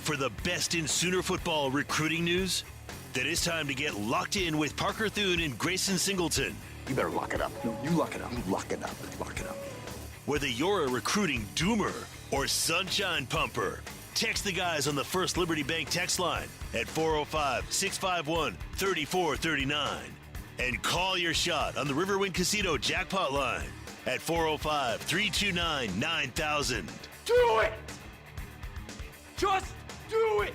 For the best in Sooner football recruiting news, then it's time to get locked in with Parker Thune and Grayson Singleton. You better lock it up. No, you lock it up. You lock it up. Lock it up. Whether you're a recruiting doomer or sunshine pumper, text the guys on the First Liberty Bank text line at 405-651-3439. And call your shot on the Riverwind Casino jackpot line at 405-329-9000. Do it! Just do it!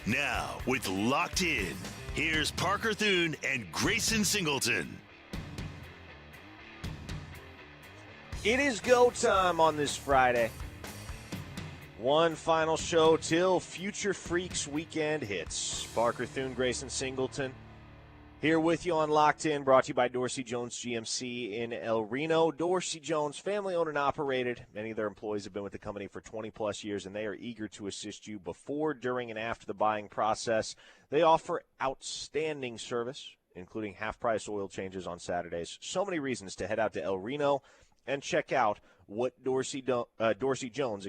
Now, with Locked In, here's Parker Thune and Grayson Singleton. It is go time on this Friday. One final show till Future Freaks weekend hits. Parker Thune, Grayson Singleton, here with you on Locked In, brought to you by Dorsey Jones GMC in El Reno. Dorsey Jones, family-owned and operated. Many of their employees have been with the company for 20-plus years, and they are eager to assist you before, during, and after the buying process. They offer outstanding service, including half-price oil changes on Saturdays. So many reasons to head out to El Reno and check out what Dorsey Jones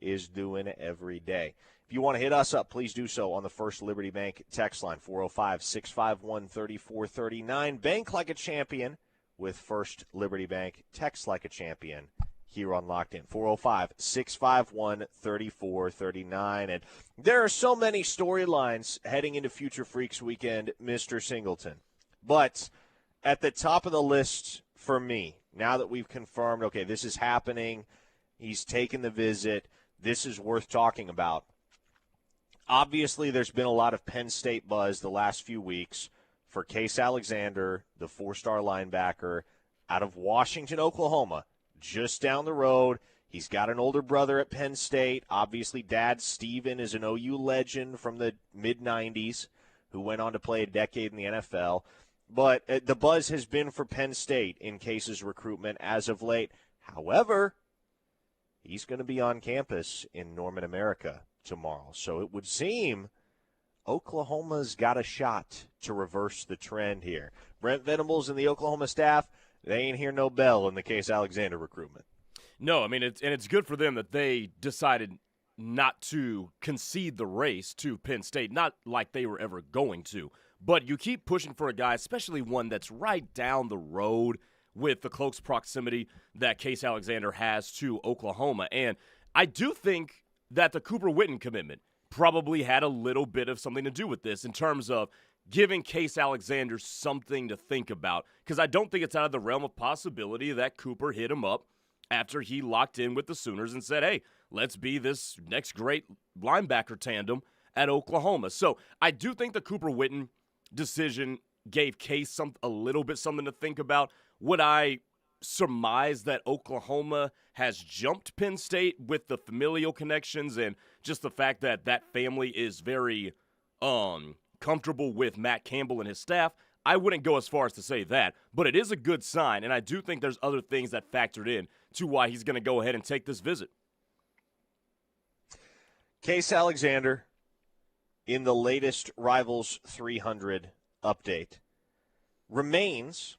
is doing every day. If you want to hit us up, please do so on the First Liberty Bank text line, 405-651-3439. Bank like a champion with First Liberty Bank. Text like a champion here on Locked In, 405-651-3439. And there are so many storylines heading into Future Freaks weekend, Mr. Singleton. But at the top of the list for me, now that we've confirmed, okay, this is happening, he's taken the visit, this is worth talking about. Obviously, there's been a lot of Penn State buzz the last few weeks for Case Alexander, the four-star linebacker out of Washington, Oklahoma, just down the road. He's got an older brother at Penn State. Obviously, Dad Steven is an OU legend from the mid-'90s who went on to play a decade in the NFL. But the buzz has been for Penn State in Case's recruitment as of late. However, he's going to be on campus in Norman, America tomorrow. So it would seem Oklahoma's got a shot to reverse the trend here. Brent Venables and the Oklahoma staff, they ain't hear no bell in the Case Alexander recruitment. No, I mean, it's good for them that they decided not to concede the race to Penn State, not like they were ever going to. But you keep pushing for a guy, especially one that's right down the road with the close proximity that Case Alexander has to Oklahoma. And I do think that the Cooper Witten commitment probably had a little bit of something to do with this in terms of giving Case Alexander something to think about, because I don't think it's out of the realm of possibility that Cooper hit him up after he locked in with the Sooners and said, hey, let's be this next great linebacker tandem at Oklahoma. So I do think the Cooper Witten decision gave Case a little bit something to think about. Would I surmise that Oklahoma has jumped Penn State with the familial connections and just the fact that that family is very comfortable with Matt Campbell and his staff? I wouldn't go as far as to say that, but it is a good sign, and I do think there's other things that factored in to why he's going to go ahead and take this visit. Case Alexander, in the latest Rivals 300 update, remains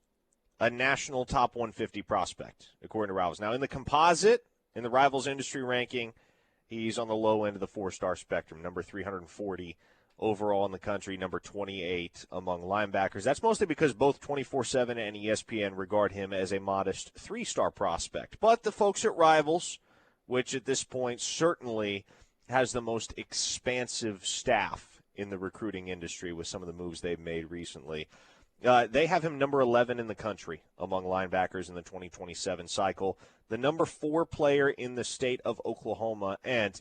a national top 150 prospect, according to Rivals. Now, in the composite, in the Rivals industry ranking, he's on the low end of the four-star spectrum, number 340 overall in the country, number 28 among linebackers. That's mostly because both 24/7 and ESPN regard him as a modest three-star prospect. But the folks at Rivals, which at this point certainly has the most expansive staff in the recruiting industry with some of the moves they've made recently, they have him number 11 in the country among linebackers in the 2027 cycle, the number 4 player in the state of Oklahoma. And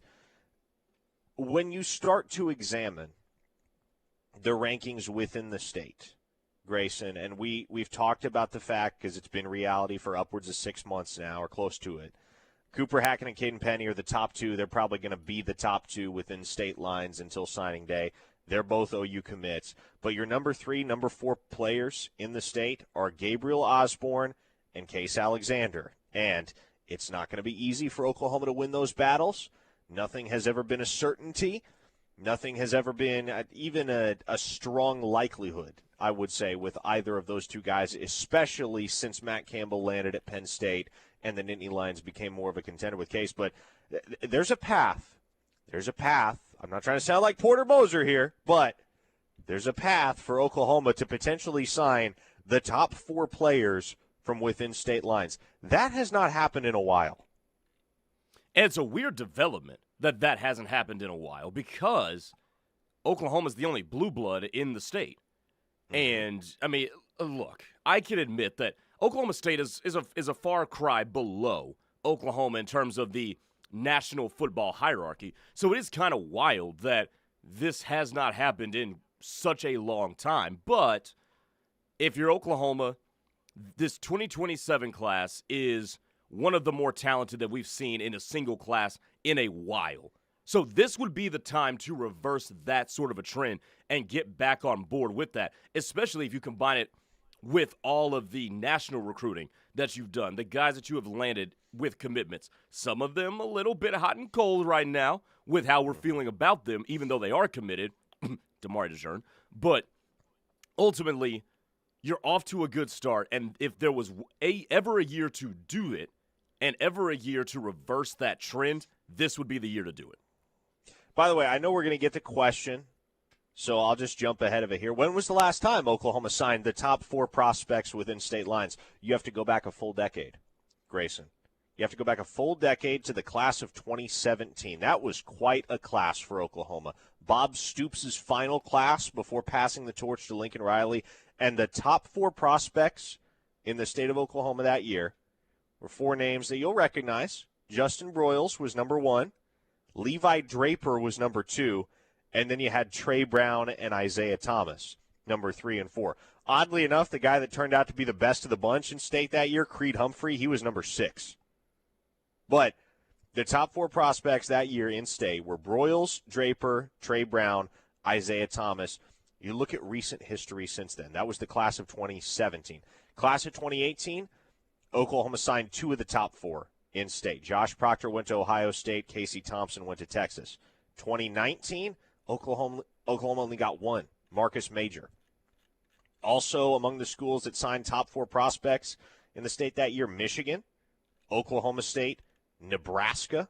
when you start to examine the rankings within the state, Grayson, and we've talked about the fact, because it's been reality for upwards of 6 months now, or close to it, Cooper Hackett and Caden Penny are the top two. They're probably going to be the top two within state lines until signing day. They're both OU commits. But your number 3, number 4 players in the state are Gabriel Osborne and Case Alexander. And it's not going to be easy for Oklahoma to win those battles. Nothing has ever been a certainty. Nothing has ever been even a strong likelihood, I would say, with either of those two guys, especially since Matt Campbell landed at Penn State and the Nittany Lions became more of a contender with Case. But there's a path. There's a path. I'm not trying to sound like Porter Moser here, but there's a path for Oklahoma to potentially sign the top 4 players from within state lines. That has not happened in a while. And it's a weird development that hasn't happened in a while because Oklahoma's the only blue blood in the state. And, I mean, look, I can admit that Oklahoma State is a far cry below Oklahoma in terms of the national football hierarchy. So it is kind of wild that this has not happened in such a long time. But if you're Oklahoma, this 2027 class is one of the more talented that we've seen in a single class in a while. So this would be the time to reverse that sort of a trend and get back on board with that, especially if you combine it with all of the national recruiting that you've done, the guys that you have landed with commitments. Some of them a little bit hot and cold right now with how we're feeling about them, even though they are committed, Damari DeJean. But ultimately, you're off to a good start, and if there was ever a year to do it and ever a year to reverse that trend, this would be the year to do it. By the way, I know we're going to get the question, so I'll just jump ahead of it here. When was the last time Oklahoma signed the top 4 prospects within state lines? You have to go back a full decade, Grayson. You have to go back a full decade to the class of 2017. That was quite a class for Oklahoma. Bob Stoops' final class before passing the torch to Lincoln Riley. And the top 4 prospects in the state of Oklahoma that year were 4 names that you'll recognize. Justin Broyles was number 1. Levi Draper was number 2. And then you had Trey Brown and Isaiah Thomas, number 3 and 4. Oddly enough, the guy that turned out to be the best of the bunch in state that year, Creed Humphrey, he was number 6. But the top 4 prospects that year in state were Broyles, Draper, Trey Brown, Isaiah Thomas. You look at recent history since then. That was the class of 2017. Class of 2018, Oklahoma signed 2 of the top 4 in state. Josh Proctor went to Ohio State. Casey Thompson went to Texas. 2019, Oklahoma only got 1, Marcus Major. Also among the schools that signed top 4 prospects in the state that year, Michigan, Oklahoma State, Nebraska.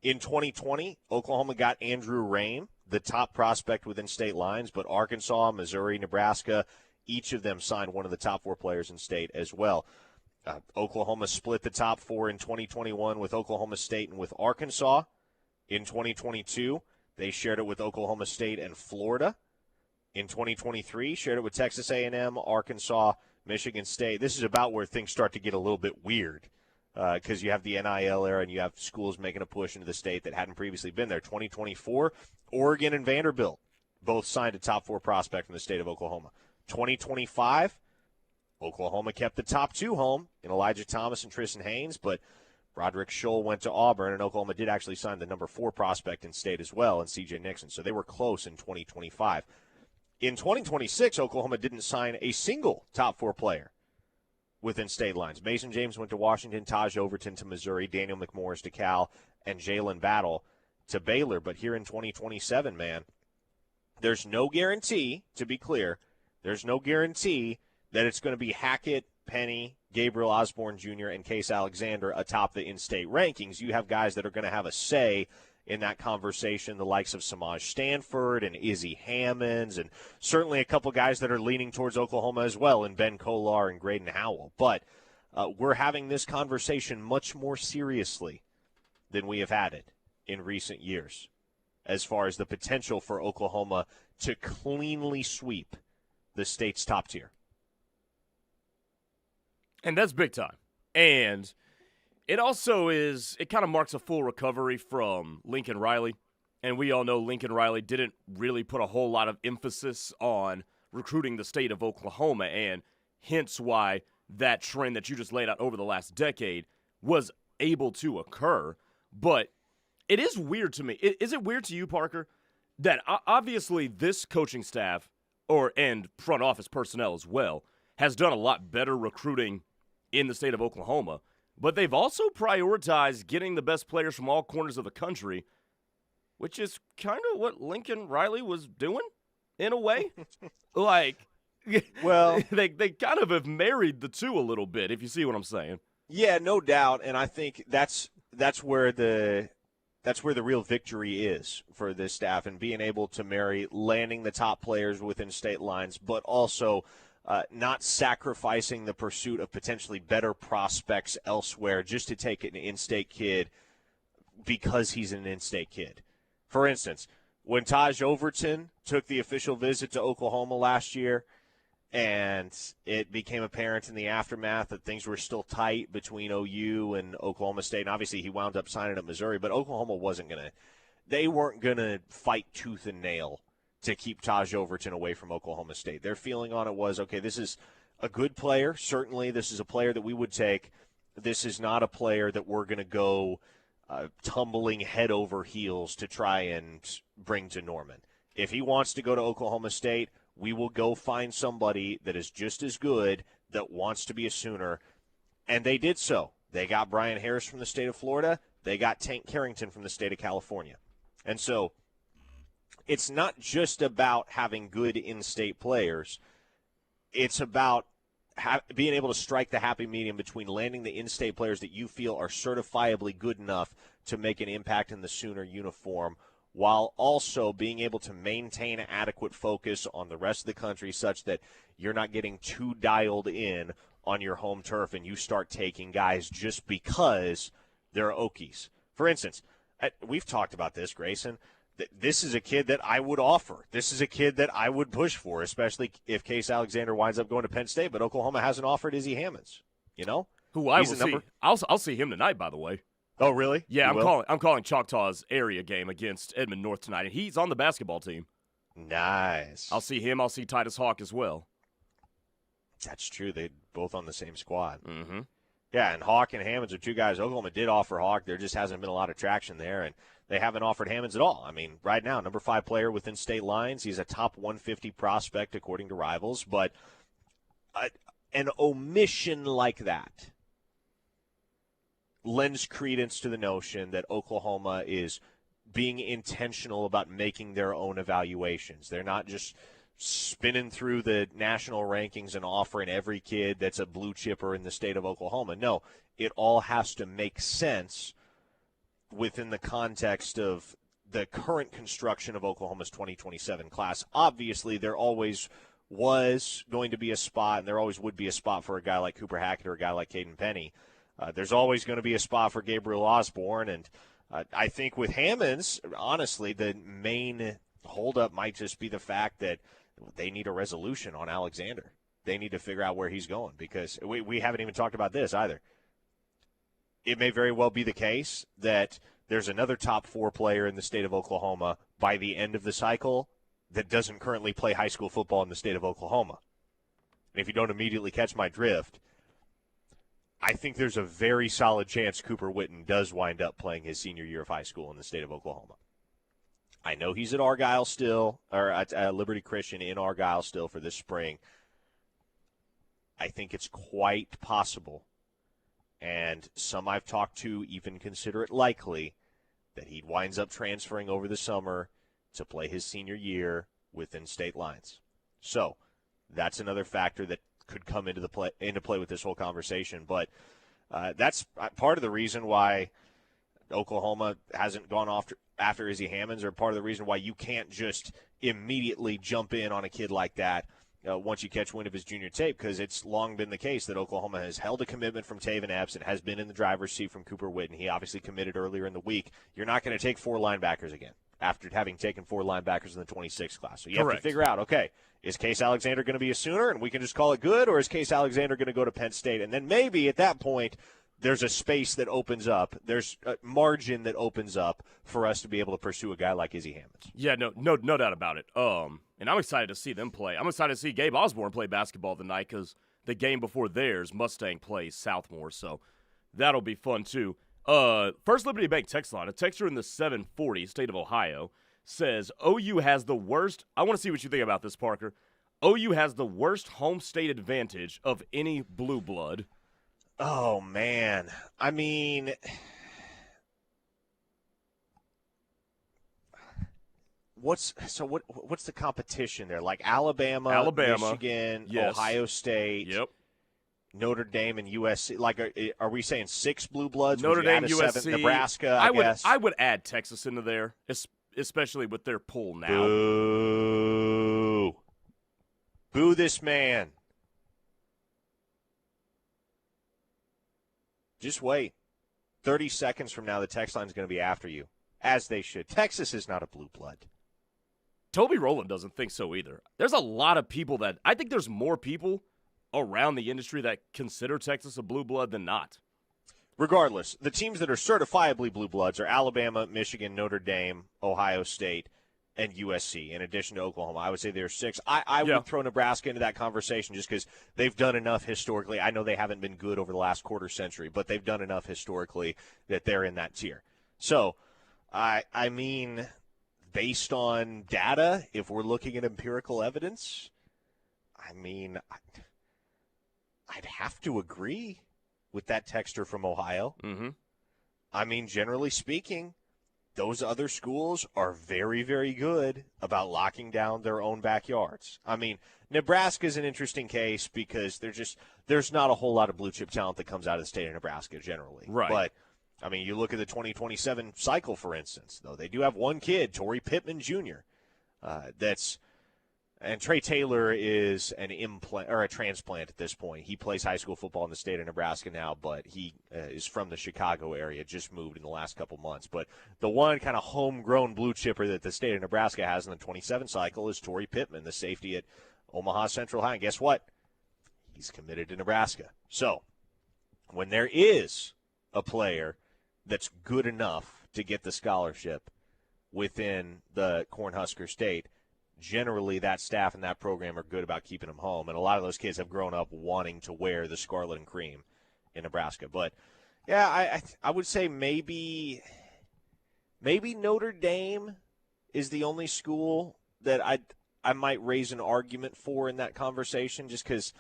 In 2020, Oklahoma got Andrew Raym, the top prospect within state lines, but Arkansas, Missouri, Nebraska, each of them signed one of the top 4 players in state as well. Oklahoma split the top 4 in 2021 with Oklahoma State and with Arkansas. In 2022, they shared it with Oklahoma State and Florida. In 2023, shared it with Texas A&M, Arkansas, Michigan State. This is about where things start to get a little bit weird because you have the NIL era and you have schools making a push into the state that hadn't previously been there. 2024, Oregon and Vanderbilt both signed a top 4 prospect from the state of Oklahoma. 2025, Oklahoma kept the top 2 home in Elijah Thomas and Tristan Haynes, but Roderick Scholl went to Auburn, and Oklahoma did actually sign the number 4 prospect in state as well, and C.J. Nixon. So they were close in 2025. In 2026, Oklahoma didn't sign a single top 4 player within state lines. Mason James went to Washington, Taj Overton to Missouri, Daniel McMorris to Cal, and Jalen Battle to Baylor. But here in 2027, man, there's no guarantee, to be clear, there's no guarantee that it's going to be Hackett, Penny, Gabriel Osborne Jr., and Case Alexander atop the in-state rankings. You have guys that are going to have a say in that conversation, the likes of Samaj Stanford and Izzy Hammonds, and certainly a couple guys that are leaning towards Oklahoma as well, in Ben Kolar and Graydon Howell. But we're having this conversation much more seriously than we have had it in recent years as far as the potential for Oklahoma to cleanly sweep the state's top tier. And that's big time. And it also it kind of marks a full recovery from Lincoln Riley. And we all know Lincoln Riley didn't really put a whole lot of emphasis on recruiting the state of Oklahoma, and hence why that trend that you just laid out over the last decade was able to occur. But it is weird to me. Is it weird to you, Parker, that obviously this coaching staff and front office personnel as well has done a lot better recruiting in the state of Oklahoma, but they've also prioritized getting the best players from all corners of the country, which is kind of what Lincoln Riley was doing in a way? Well, they kind of have married the two a little bit, if you see what I'm saying. Yeah, no doubt, and I think that's where the that's where the real victory is for this staff, and being able to marry landing the top players within state lines, but also not sacrificing the pursuit of potentially better prospects elsewhere just to take an in-state kid because he's an in-state kid. For instance, when Taj Overton took the official visit to Oklahoma last year, and it became apparent in the aftermath that things were still tight between OU and Oklahoma State. And obviously he wound up signing at Missouri, but Oklahoma weren't going to fight tooth and nail to keep Taj Overton away from Oklahoma State. Their feeling on it was, okay, this is a good player. Certainly this is a player that we would take. This is not a player that we're going to go tumbling head over heels to try and bring to Norman. If he wants to go to Oklahoma State, we will go find somebody that is just as good that wants to be a Sooner. And they did so. They got Brian Harris from the state of Florida. They got Tank Carrington from the state of California. And so it's not just about having good in-state players. It's about being able to strike the happy medium between landing the in-state players that you feel are certifiably good enough to make an impact in the Sooner uniform, while also being able to maintain adequate focus on the rest of the country such that you're not getting too dialed in on your home turf and you start taking guys just because they're Okies. For instance, we've talked about this, Grayson. This is a kid that I would offer. This is a kid that I would push for, especially if Case Alexander winds up going to Penn State, but Oklahoma hasn't offered Izzy Hammonds, you know? Who I will see. I'll see him tonight, by the way. Oh, really? Yeah, I'm calling Choctaw's area game against Edmond North tonight, and he's on the basketball team. Nice. I'll see him. I'll see Titus Hawk as well. That's true. They're both on the same squad. Mm-hmm. Yeah, and Hawk and Hammonds are two guys. Oklahoma did offer Hawk. There just hasn't been a lot of traction there, and they haven't offered Hammonds at all. I mean, right now, number 5 player within state lines. He's a top 150 prospect according to Rivals, but an omission like that lends credence to the notion that Oklahoma is being intentional about making their own evaluations. They're not just spinning through the national rankings and offering every kid that's a blue chipper in the state of Oklahoma. No, it all has to make sense within the context of the current construction of Oklahoma's 2027 class. Obviously, there always was going to be a spot, and there always would be a spot for a guy like Cooper Hackett or a guy like Caden Penny. There's always going to be a spot for Gabriel Osborne, and I think with Hammonds, honestly, the main holdup might just be the fact that they need a resolution on Alexander. They need to figure out where he's going, because we haven't even talked about this either. It may very well be the case that there's another top 4 player in the state of Oklahoma by the end of the cycle that doesn't currently play high school football in the state of Oklahoma. And if you don't immediately catch my drift, I think there's a very solid chance Cooper Witten does wind up playing his senior year of high school in the state of Oklahoma. I know he's at Argyle still, or at Liberty Christian in Argyle still for this spring. I think it's quite possible, and some I've talked to even consider it likely, that he winds up transferring over the summer to play his senior year within state lines. So that's another factor that could come into play with this whole conversation. But that's part of the reason why Oklahoma hasn't gone after Izzy Hammonds, or part of the reason why you can't just immediately jump in on a kid like that once you catch wind of his junior tape, because it's long been the case that Oklahoma has held a commitment from Taven Epps and has been in the driver's seat from Cooper Witten. He obviously committed earlier in the week. You're not going to take 4 linebackers again after having taken 4 linebackers in the 26th class. So you have to figure out, okay, is Case Alexander going to be a Sooner and we can just call it good, or is Case Alexander going to go to Penn State? And then maybe at that point there's a space that opens up. There's a margin that opens up for us to be able to pursue a guy like Izzy Hammonds. Yeah, no doubt about it. And I'm excited to see them play. I'm excited to see Gabe Osborne play basketball tonight, because the game before theirs, Mustang plays Southmore, so that'll be fun too. First Liberty Bank text line, a texter in the 740, state of Ohio, says OU has the worst. I want to see what you think about this, Parker. OU has the worst home state advantage of any blue blood. Oh, man. I mean, what's the competition there? Like Alabama, Michigan, yes. Ohio State. Yep. Notre Dame and USC. Like, are we saying 6 blue bloods? Notre Dame, add USC, 7? Nebraska, I guess. I would add Texas into there, especially with their pool now. Boo. Boo this man. Just wait. 30 seconds from now, the text line is going to be after you, as they should. Texas is not a blue blood. Toby Rowland doesn't think so either. There's a lot of people that – I think there's more people around the industry that consider Texas a blue blood than not. Regardless, the teams that are certifiably blue bloods are Alabama, Michigan, Notre Dame, Ohio State, and USC, in addition to Oklahoma. I would say there's 6. I would throw Nebraska into that conversation just because they've done enough historically. I know they haven't been good over the last quarter century, but they've done enough historically that they're in that tier. So, I mean, based on data, if we're looking at empirical evidence, I mean, I'd have to agree with that texter from Ohio. Mm-hmm. I mean, generally speaking, those other schools are very, very good about locking down their own backyards. I mean, Nebraska is an interesting case because there's not a whole lot of blue chip talent that comes out of the state of Nebraska generally. Right. But, I mean, you look at the 2027 cycle, for instance, though, they do have one kid, Torrey Pittman Jr., and Trey Taylor is an implant or a transplant at this point. He plays high school football in the state of Nebraska now, but he is from the Chicago area, just moved in the last couple months. But the one kind of homegrown blue chipper that the state of Nebraska has in the 27 cycle is Torrey Pittman, the safety at Omaha Central High. And guess what? He's committed to Nebraska. So when there is a player that's good enough to get the scholarship within the Cornhusker State, generally that staff and that program are good about keeping them home. And a lot of those kids have grown up wanting to wear the scarlet and cream in Nebraska. But, yeah, I would say maybe Notre Dame is the only school that I might raise an argument for in that conversation, just because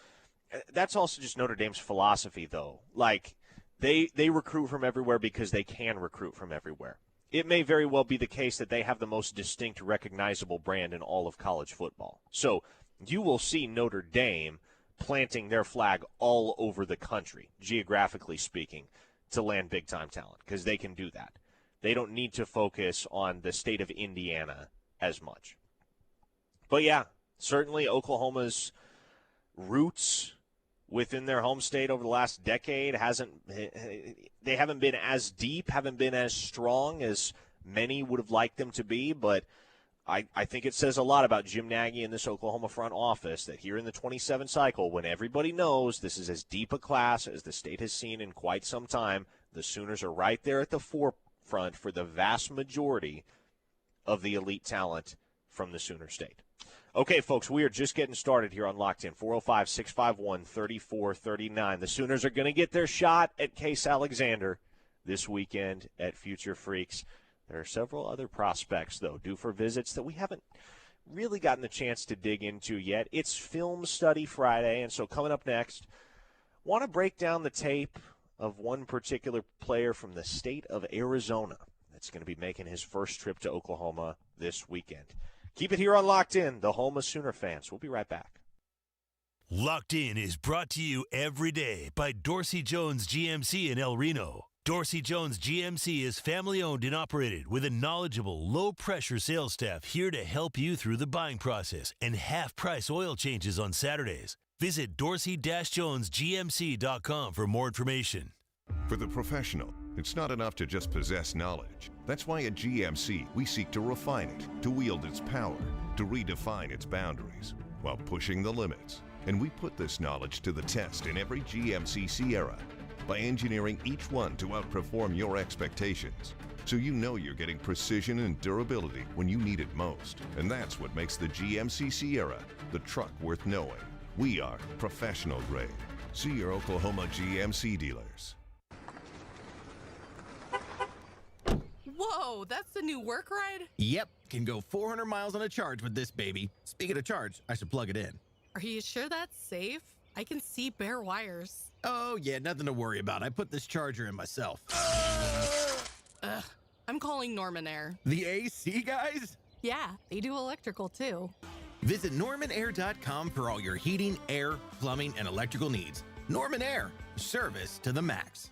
that's also just Notre Dame's philosophy, though. Like, they recruit from everywhere because they can recruit from everywhere. It may very well be the case that they have the most distinct, recognizable brand in all of college football. So you will see Notre Dame planting their flag all over the country, geographically speaking, to land big-time talent, because they can do that. They don't need to focus on the state of Indiana as much. But, yeah, certainly Oklahoma's roots within their home state over the last decade they haven't been as deep, haven't been as strong as many would have liked them to be, but I think it says a lot about Jim Nagy and this Oklahoma front office that here in the 27 cycle, when everybody knows this is as deep a class as the state has seen in quite some time, the Sooners are right there at the forefront for the vast majority of the elite talent from the Sooner State. Okay, folks, we are just getting started here on Locked In. 405-651-3439. The Sooners are going to get their shot at Case Alexander this weekend at Future Freaks. There are several other prospects, though, due for visits that we haven't really gotten the chance to dig into yet. It's Film Study Friday, and so coming up next, want to break down the tape of one particular player from the state of Arizona that's going to be making his first trip to Oklahoma this weekend. Keep it here on Locked In, the home of Sooner fans. We'll be right back. Locked In is brought to you every day by Dorsey Jones GMC in El Reno. Dorsey Jones GMC is family-owned and operated with a knowledgeable, low-pressure sales staff here to help you through the buying process and half-price oil changes on Saturdays. Visit dorsey-jonesgmc.com for more information. For the professional, it's not enough to just possess knowledge. That's why at GMC, we seek to refine it, to wield its power, to redefine its boundaries, while pushing the limits. And we put this knowledge to the test in every GMC Sierra by engineering each one to outperform your expectations. So you know you're getting precision and durability when you need it most. And that's what makes the GMC Sierra the truck worth knowing. We are professional grade. See your Oklahoma GMC dealers. Whoa, that's the new work ride? Yep, can go 400 miles on a charge with this baby. Speaking of charge, I should plug it in. Are you sure that's safe? I can see bare wires. Oh yeah, nothing to worry about. I put this charger in myself. Ugh, I'm calling Norman Air. The AC guys? Yeah, they do electrical too. Visit normanair.com for all your heating, air, plumbing, and electrical needs. Norman Air, service to the max.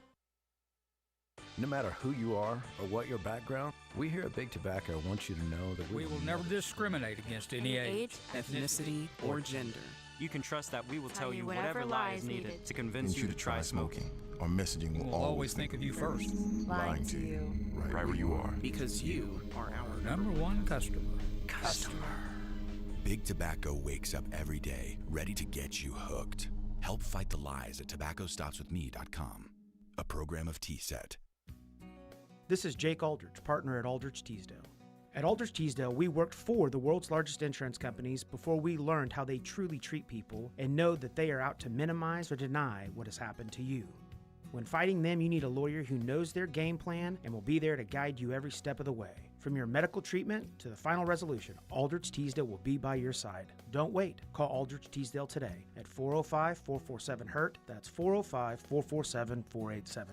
No matter who you are or what your background, we here at Big Tobacco want you to know that we will never discriminate against any age, ethnicity, or gender. You can trust that we will tell you whatever lie is needed to convince you to try smoking. Our messaging will always think of you first. Lying to you. Right where you are. Because you are our number one customer. Big Tobacco wakes up every day ready to get you hooked. Help fight the lies at tobaccostopswithme.com. A program of T-Set. This is Jake Aldrich, partner at Aldrich Teasdale. At Aldrich Teasdale, we worked for the world's largest insurance companies before we learned how they truly treat people and know that they are out to minimize or deny what has happened to you. When fighting them, you need a lawyer who knows their game plan and will be there to guide you every step of the way. From your medical treatment to the final resolution, Aldrich Teasdale will be by your side. Don't wait. Call Aldrich Teasdale today at 405-447-HURT. That's 405-447-4878.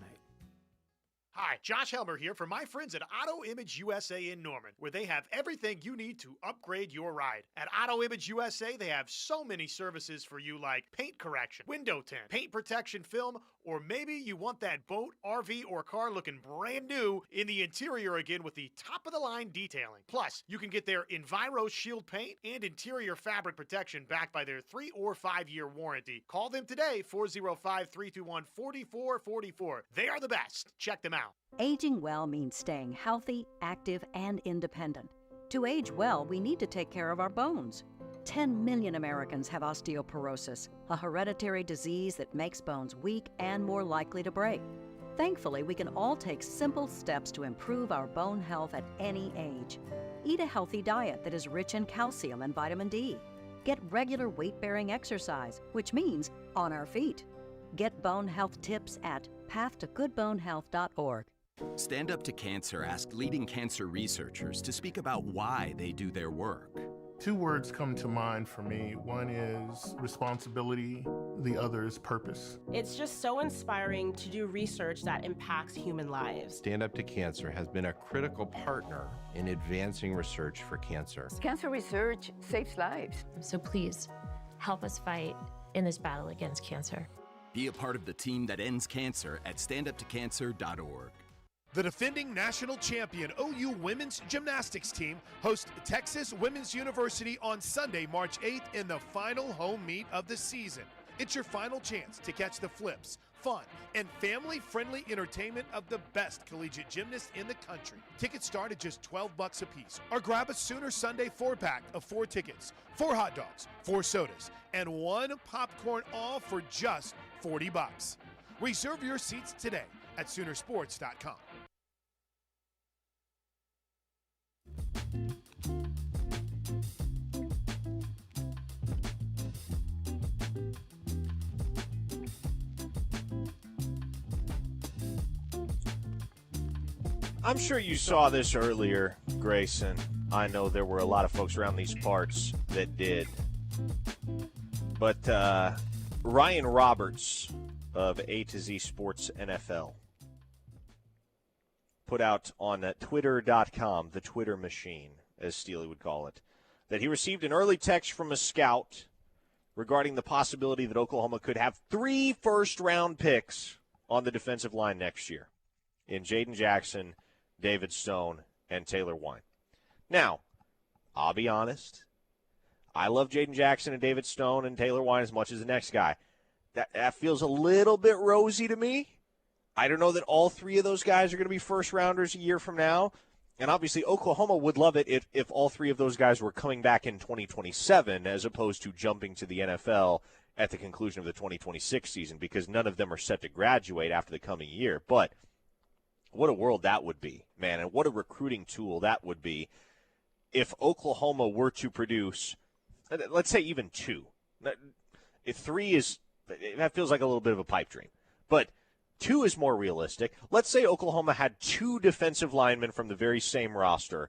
Hi, Josh Helmer here for my friends at Auto Image USA in Norman, where they have everything you need to upgrade your ride. At Auto Image USA, they have so many services for you like paint correction, window tint, paint protection film, or maybe you want that boat, RV, or car looking brand new in the interior again with the top-of-the-line detailing. Plus, you can get their Enviro Shield paint and interior fabric protection backed by their 3 or 5 year warranty. Call them today, 405-321-4444. They are the best. Check them out. Aging well means staying healthy, active, and independent. To age well, we need to take care of our bones. 10 million Americans have osteoporosis, a hereditary disease that makes bones weak and more likely to break. Thankfully, we can all take simple steps to improve our bone health at any age. Eat a healthy diet that is rich in calcium and vitamin D. Get regular weight-bearing exercise, which means on our feet. Get bone health tips at pathtogoodbonehealth.org. Stand Up to Cancer asked leading cancer researchers to speak about why they do their work. 2 words come to mind for me. One is responsibility, the other is purpose. It's just so inspiring to do research that impacts human lives. Stand Up to Cancer has been a critical partner in advancing research for cancer. Cancer research saves lives. So please, help us fight in this battle against cancer. Be a part of the team that ends cancer at standuptocancer.org. The defending national champion OU women's gymnastics team hosts Texas Women's University on Sunday, March 8th in the final home meet of the season. It's your final chance to catch the flips, fun, and family-friendly entertainment of the best collegiate gymnasts in the country. Tickets start at just $12 a piece. Or grab a Sooner Sunday 4-pack of 4 tickets, 4 hot dogs, 4 sodas, and 1 popcorn, all for just $40. Reserve your seats today at Soonersports.com. I'm sure you saw this earlier, Grayson. I know there were a lot of folks around these parts that did. But Ryan Roberts of A to Z Sports NFL put out on Twitter.com, the Twitter machine, as Steely would call it, that he received an early text from a scout regarding the possibility that Oklahoma could have 3 first-round picks on the defensive line next year in Jaden Jackson, David Stone, and Taylor Wine. Now, I'll be honest. I love Jaden Jackson and David Stone and Taylor Wine as much as the next guy. That feels a little bit rosy to me. I don't know that all 3 of those guys are going to be first-rounders a year from now. And obviously, Oklahoma would love it if all 3 of those guys were coming back in 2027 as opposed to jumping to the NFL at the conclusion of the 2026 season, because none of them are set to graduate after the coming year. But what a world that would be, man, and what a recruiting tool that would be if Oklahoma were to produce, let's say, even 2. If 3 is, that feels like a little bit of a pipe dream. But 2 is more realistic. Let's say Oklahoma had 2 defensive linemen from the very same roster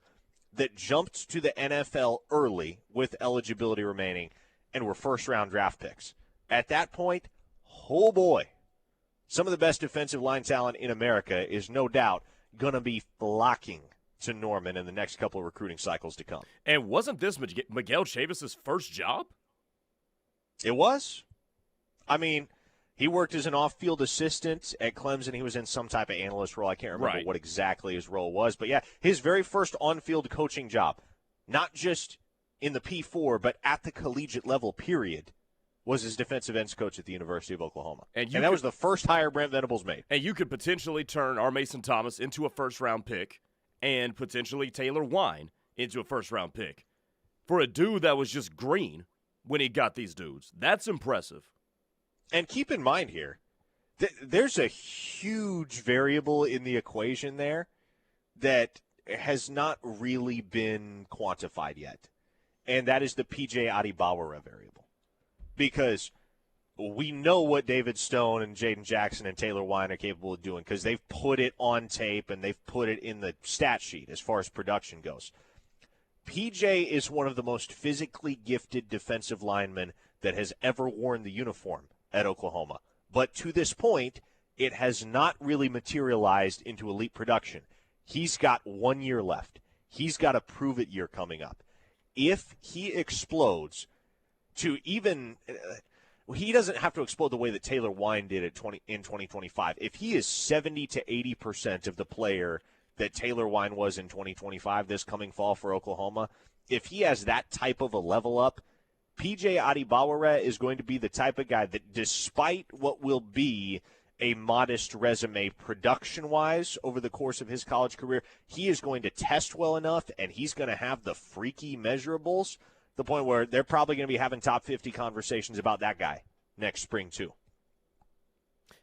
that jumped to the NFL early with eligibility remaining and were first-round draft picks. At that point, oh boy, some of the best defensive line talent in America is no doubt going to be flocking to Norman in the next couple of recruiting cycles to come. And wasn't this Miguel Chavis's first job? It was. I mean, He worked as an off-field assistant at Clemson. He was in some type of analyst role. I can't remember what exactly his role was. But, yeah, his very first on-field coaching job, not just in the P4, but at the collegiate level, period, was as defensive ends coach at the University of Oklahoma. And that was the first hire Brent Venables made. And you could potentially turn our Mason Thomas into a first-round pick and potentially Taylor Wine into a first-round pick for a dude that was just green when he got these dudes. That's impressive. And keep in mind here, there's a huge variable in the equation there that has not really been quantified yet, and that is the PJ Adebawore variable. Because we know what David Stone and Jaden Jackson and Taylor Wine are capable of doing because they've put it on tape and they've put it in the stat sheet as far as production goes. PJ is one of the most physically gifted defensive linemen that has ever worn the uniform at Oklahoma. But to this point, it has not really materialized into elite production. He's got 1 year left. He's got a prove-it year coming up. If he explodes to even he doesn't have to explode the way that Taylor Wine did in 2025. If he is 70 to 80% of the player that Taylor Wine was in 2025 this coming fall for Oklahoma, if he has that type of a level up, PJ Adebawore is going to be the type of guy that, despite what will be a modest resume production-wise over the course of his college career, he is going to test well enough, and he's going to have the freaky measurables, the point where they're probably going to be having top 50 conversations about that guy next spring, too.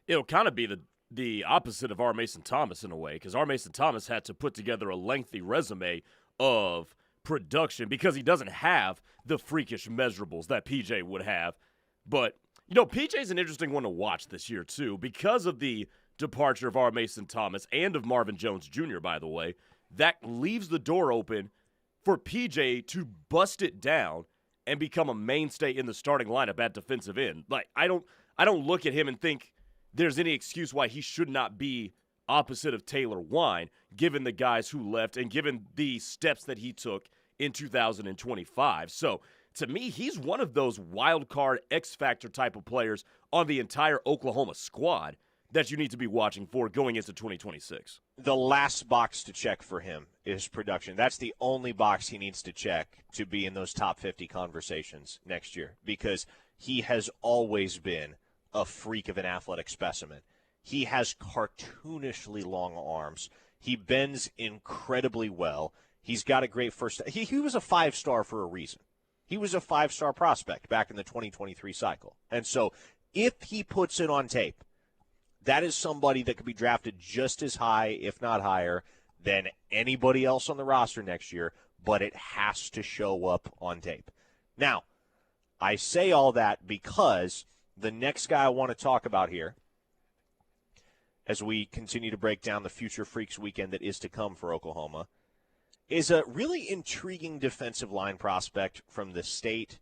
It'll kind of be the opposite of R. Mason Thomas in a way, because R. Mason Thomas had to put together a lengthy resume of production because he doesn't have the freakish measurables that PJ would have. But, you know, PJ's an interesting one to watch this year, too, because of the departure of R. Mason Thomas and of Marvin Jones Jr., by the way. That leaves the door open for PJ to bust it down and become a mainstay in the starting lineup at defensive end. Like, I don't look at him and think there's any excuse why he should not be opposite of Taylor Wine, given the guys who left and given the steps that he took in 2025. So, to me, he's one of those wild card X-Factor type of players on the entire Oklahoma squad that you need to be watching for going into 2026. The last box to check for him is production. That's the only box he needs to check to be in those top 50 conversations next year, because he has always been a freak of an athletic specimen. He has cartoonishly long arms. He bends incredibly well. He's got a great first. He was a 5-star for a reason. He was a 5-star prospect back in the 2023 cycle. And so if he puts it on tape, that is somebody that could be drafted just as high, if not higher, than anybody else on the roster next year, but it has to show up on tape. Now, I say all that because the next guy I want to talk about here, as we continue to break down the Future Freaks weekend that is to come for Oklahoma, is a really intriguing defensive line prospect from the state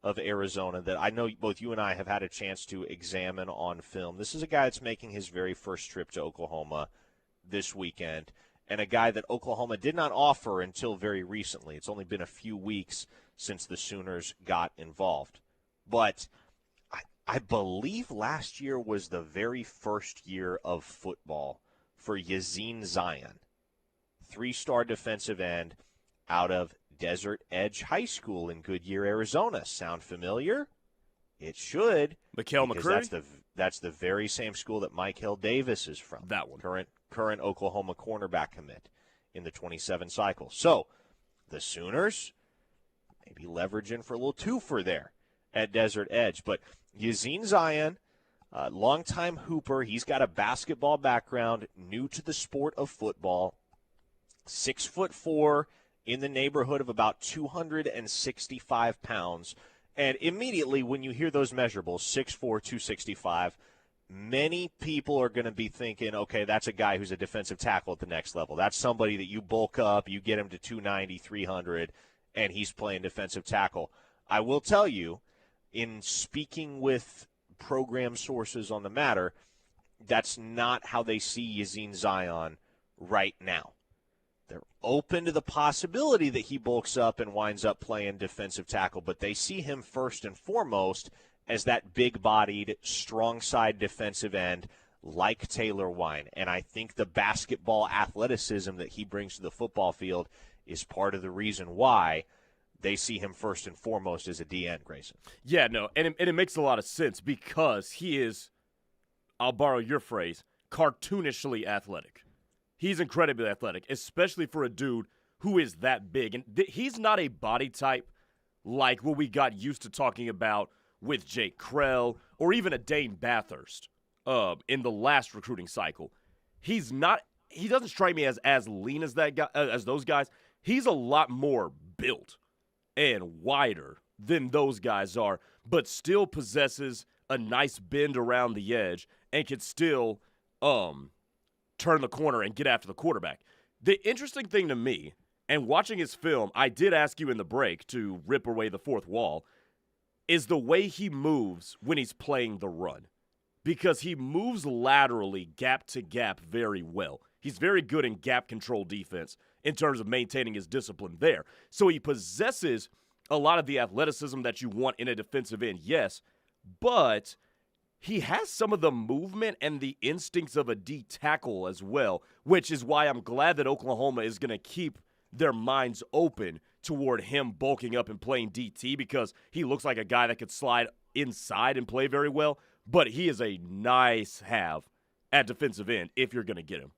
of Arizona that I know both you and I have had a chance to examine on film. This is a guy that's making his very first trip to Oklahoma this weekend, and a guy that Oklahoma did not offer until very recently. It's only been a few weeks since the Sooners got involved. But I believe last year was the very first year of football for Yazine Zion, 3-star defensive end out of Desert Edge High School in Goodyear, Arizona. Sound familiar? It should. Mikael McCreary? That's the very same school that Michael Davis is from. That one. Current Oklahoma cornerback commit in the 27 cycle. So the Sooners maybe leveraging for a little twofer there at Desert Edge. But Yazine Zion, longtime hooper. He's got a basketball background, new to the sport of football. 6'4", in the neighborhood of about 265 pounds. And immediately when you hear those measurables, 6'4", 265, many people are going to be thinking, okay, that's a guy who's a defensive tackle at the next level. That's somebody that you bulk up, you get him to 290, 300, and he's playing defensive tackle. I will tell you, in speaking with program sources on the matter, that's not how they see Yazine Zion right now. They're open to the possibility that he bulks up and winds up playing defensive tackle, but they see him first and foremost as that big-bodied, strong-side defensive end like Taylor Wine. And I think the basketball athleticism that he brings to the football field is part of the reason why they see him first and foremost as a DN, Grayson. Yeah, no, and it makes a lot of sense because he is, I'll borrow your phrase, cartoonishly athletic. He's incredibly athletic, especially for a dude who is that big. And he's not a body type like what we got used to talking about with Jake Krell or even a Dane Bathurst in the last recruiting cycle. He doesn't strike me as lean as that guy, as those guys. He's a lot more built and wider than those guys are, but still possesses a nice bend around the edge and can still turn the corner and get after the quarterback. The interesting thing to me, and watching his film, I did ask you in the break to rip away the fourth wall, is the way he moves when he's playing the run. Because he moves laterally, gap to gap, very well. He's very good in gap control defense in terms of maintaining his discipline there. So he possesses a lot of the athleticism that you want in a defensive end, yes, but he has some of the movement and the instincts of a D tackle as well, which is why I'm glad that Oklahoma is going to keep their minds open toward him bulking up and playing DT, because he looks like a guy that could slide inside and play very well, but he is a nice have at defensive end if you're going to get him.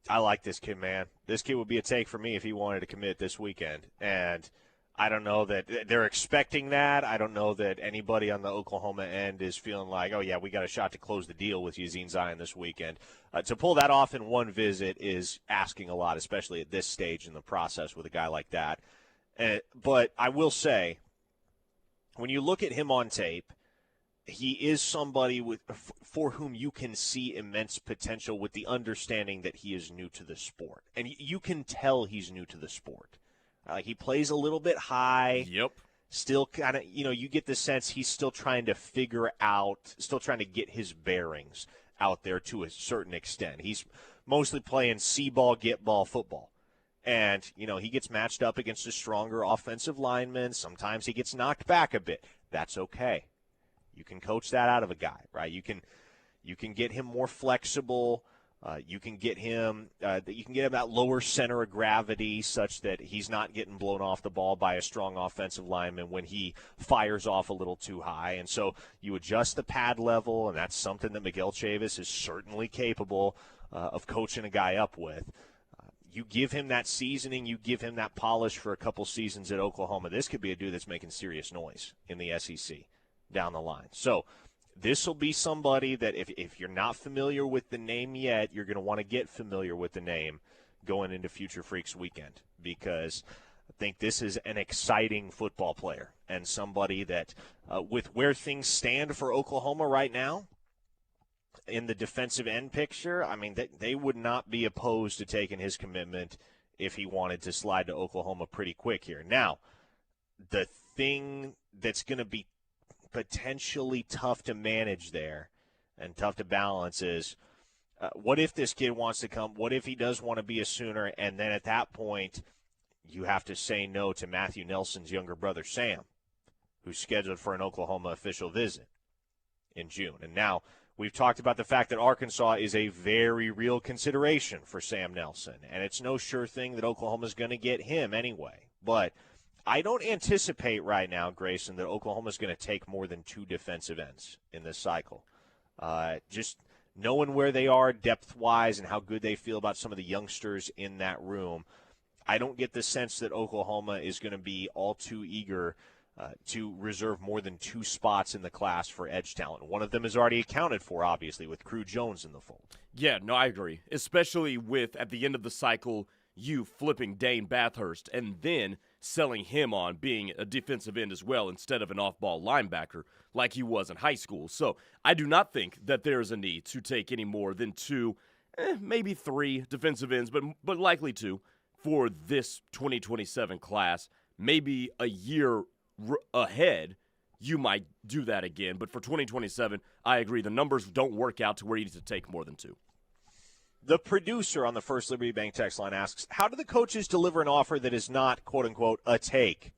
I like this kid, man. This kid would be a take for me if he wanted to commit this weekend. And I don't know that they're expecting that. I don't know that anybody on the Oklahoma end is feeling like, oh, yeah, we got a shot to close the deal with Yazine Zion this weekend. To pull that off in one visit is asking a lot, especially at this stage in the process with a guy like that. But I will say, when you look at him on tape, he is somebody for whom you can see immense potential with the understanding that he is new to the sport. And you can tell he's new to the sport. He plays a little bit high. Yep. Still kind of, you get the sense he's still trying to figure out, still trying to get his bearings out there to a certain extent. He's mostly playing see-ball, get-ball football. And, he gets matched up against a stronger offensive lineman. Sometimes he gets knocked back a bit. That's okay. You can coach that out of a guy, right? You can get him more flexible. You can get him that lower center of gravity such that he's not getting blown off the ball by a strong offensive lineman when he fires off a little too high. And so you adjust the pad level, and that's something that Miguel Chavis is certainly capable of coaching a guy up with. You give him that seasoning, you give him that polish for a couple seasons at Oklahoma. This could be a dude that's making serious noise in the SEC down the line. So this will be somebody that if you're not familiar with the name yet, you're going to want to get familiar with the name going into Future Freaks weekend, because I think this is an exciting football player and somebody that with where things stand for Oklahoma right now in the defensive end picture, I mean, they would not be opposed to taking his commitment if he wanted to slide to Oklahoma pretty quick here. Now, the thing that's going to be potentially tough to manage there and tough to balance is what if this kid wants to come? What if he does want to be a Sooner? And then at that point, you have to say no to Matthew Nelson's younger brother, Sam, who's scheduled for an Oklahoma official visit in June. And now we've talked about the fact that Arkansas is a very real consideration for Sam Nelson. And it's no sure thing that Oklahoma's going to get him anyway. But I don't anticipate right now, Grayson, that Oklahoma's going to take more than 2 defensive ends in this cycle. Just knowing where they are depth-wise and how good they feel about some of the youngsters in that room, I don't get the sense that Oklahoma is going to be all too eager to reserve more than 2 spots in the class for edge talent. One of them is already accounted for, obviously, with Crew Jones in the fold. Yeah, no, I agree. Especially with, at the end of the cycle, you flipping Dane Bathurst and then selling him on being a defensive end as well instead of an off-ball linebacker like he was in high school. So I do not think that there is a need to take any more than 2, maybe 3 defensive ends, but likely 2 for this 2027 class. Maybe a year ahead, you might do that again. But for 2027, I agree. The numbers don't work out to where you need to take more than 2. The producer on the First Liberty Bank text line asks, how do the coaches deliver an offer that is not, quote-unquote, a take?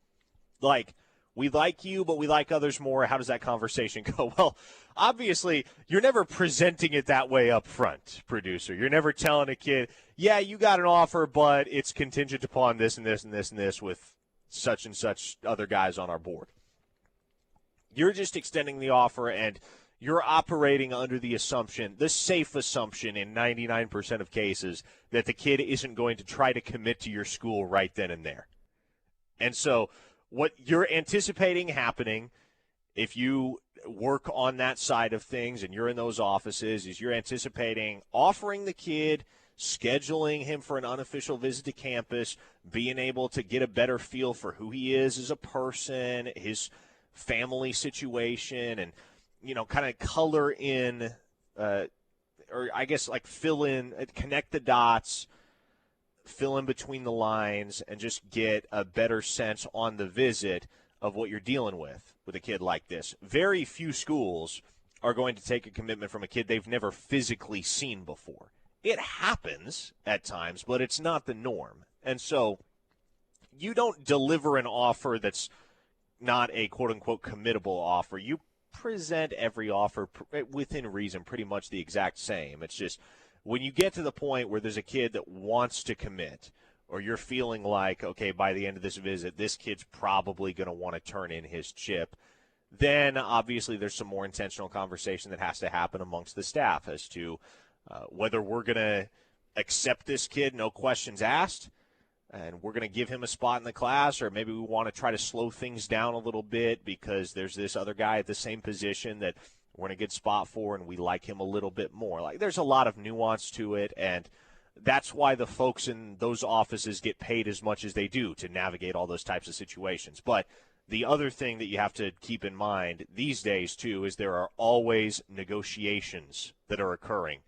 Like, we like you, but we like others more. How does that conversation go? Well, obviously, you're never presenting it that way up front, producer. You're never telling a kid, yeah, you got an offer, but it's contingent upon this and this and this and this with such and such other guys on our board. You're just extending the offer, and you're operating under the assumption, the safe assumption in 99% of cases, that the kid isn't going to try to commit to your school right then and there. And so what you're anticipating happening, if you work on that side of things and you're in those offices, is you're anticipating offering the kid, scheduling him for an unofficial visit to campus, being able to get a better feel for who he is as a person, his family situation, and, you know, kind of color in, or I guess like fill in, connect the dots, fill in between the lines, and just get a better sense on the visit of what you're dealing with a kid like this. Very few schools are going to take a commitment from a kid they've never physically seen before. It happens at times, but it's not the norm. And so you don't deliver an offer that's not a quote-unquote committable offer. You present every offer within reason pretty much the exact same. It's just when you get to the point where there's a kid that wants to commit, or you're feeling like, okay, by the end of this visit, this kid's probably going to want to turn in his chip, then obviously there's some more intentional conversation that has to happen amongst the staff as to whether we're going to accept this kid, no questions asked, and we're going to give him a spot in the class, or maybe we want to try to slow things down a little bit because there's this other guy at the same position that we're in a good spot for and we like him a little bit more. Like, there's a lot of nuance to it, and that's why the folks in those offices get paid as much as they do to navigate all those types of situations. But the other thing that you have to keep in mind these days, too, is there are always negotiations that are occurring,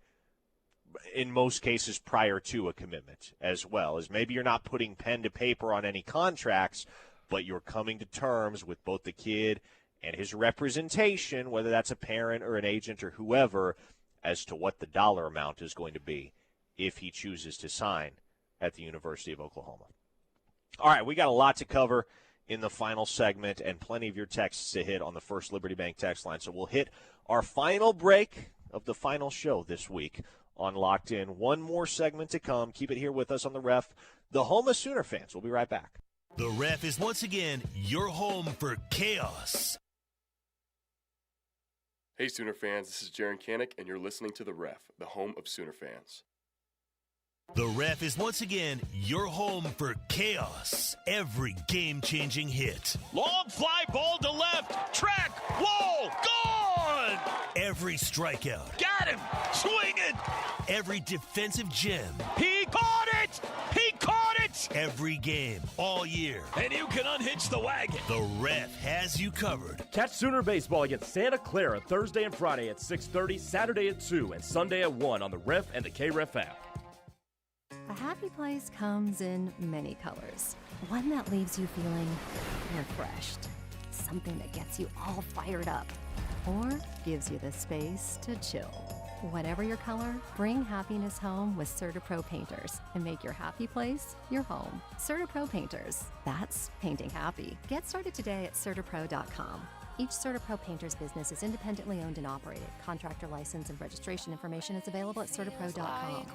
in most cases prior to a commitment as well. As maybe you're not putting pen to paper on any contracts, but you're coming to terms with both the kid and his representation, whether that's a parent or an agent or whoever, as to what the dollar amount is going to be if he chooses to sign at the University of Oklahoma. All right, we got a lot to cover in the final segment and plenty of your texts to hit on the First Liberty Bank text line. So we'll hit our final break of the final show this week on Locked In. One more segment to come. Keep it here with us on The Ref, the home of Sooner fans. We'll be right back. The Ref is once again your home for chaos. Hey, Sooner fans, this is Jaron Kanik, and you're listening to The Ref, the home of Sooner fans. The Ref is once again your home for chaos. Every game-changing hit. Long fly ball to left. Track. Wall. Gone. Every strikeout. Got him. Swing it. Every defensive gem. He caught it. He caught it. Every game. All year. And you can unhitch the wagon. The Ref has you covered. Catch Sooner Baseball against Santa Clara Thursday and Friday at 6:30, Saturday at 2, and Sunday at 1 on the Ref and the K-Ref app. A happy place comes in many colors. One that leaves you feeling refreshed. Something that gets you all fired up. Or gives you the space to chill. Whatever your color, bring happiness home with CertaPro Painters and make your happy place your home. CertaPro Painters. That's painting happy. Get started today at CertaPro.com. Each CertaPro Painters business is independently owned and operated. Contractor license and registration information is available at CertaPro.com.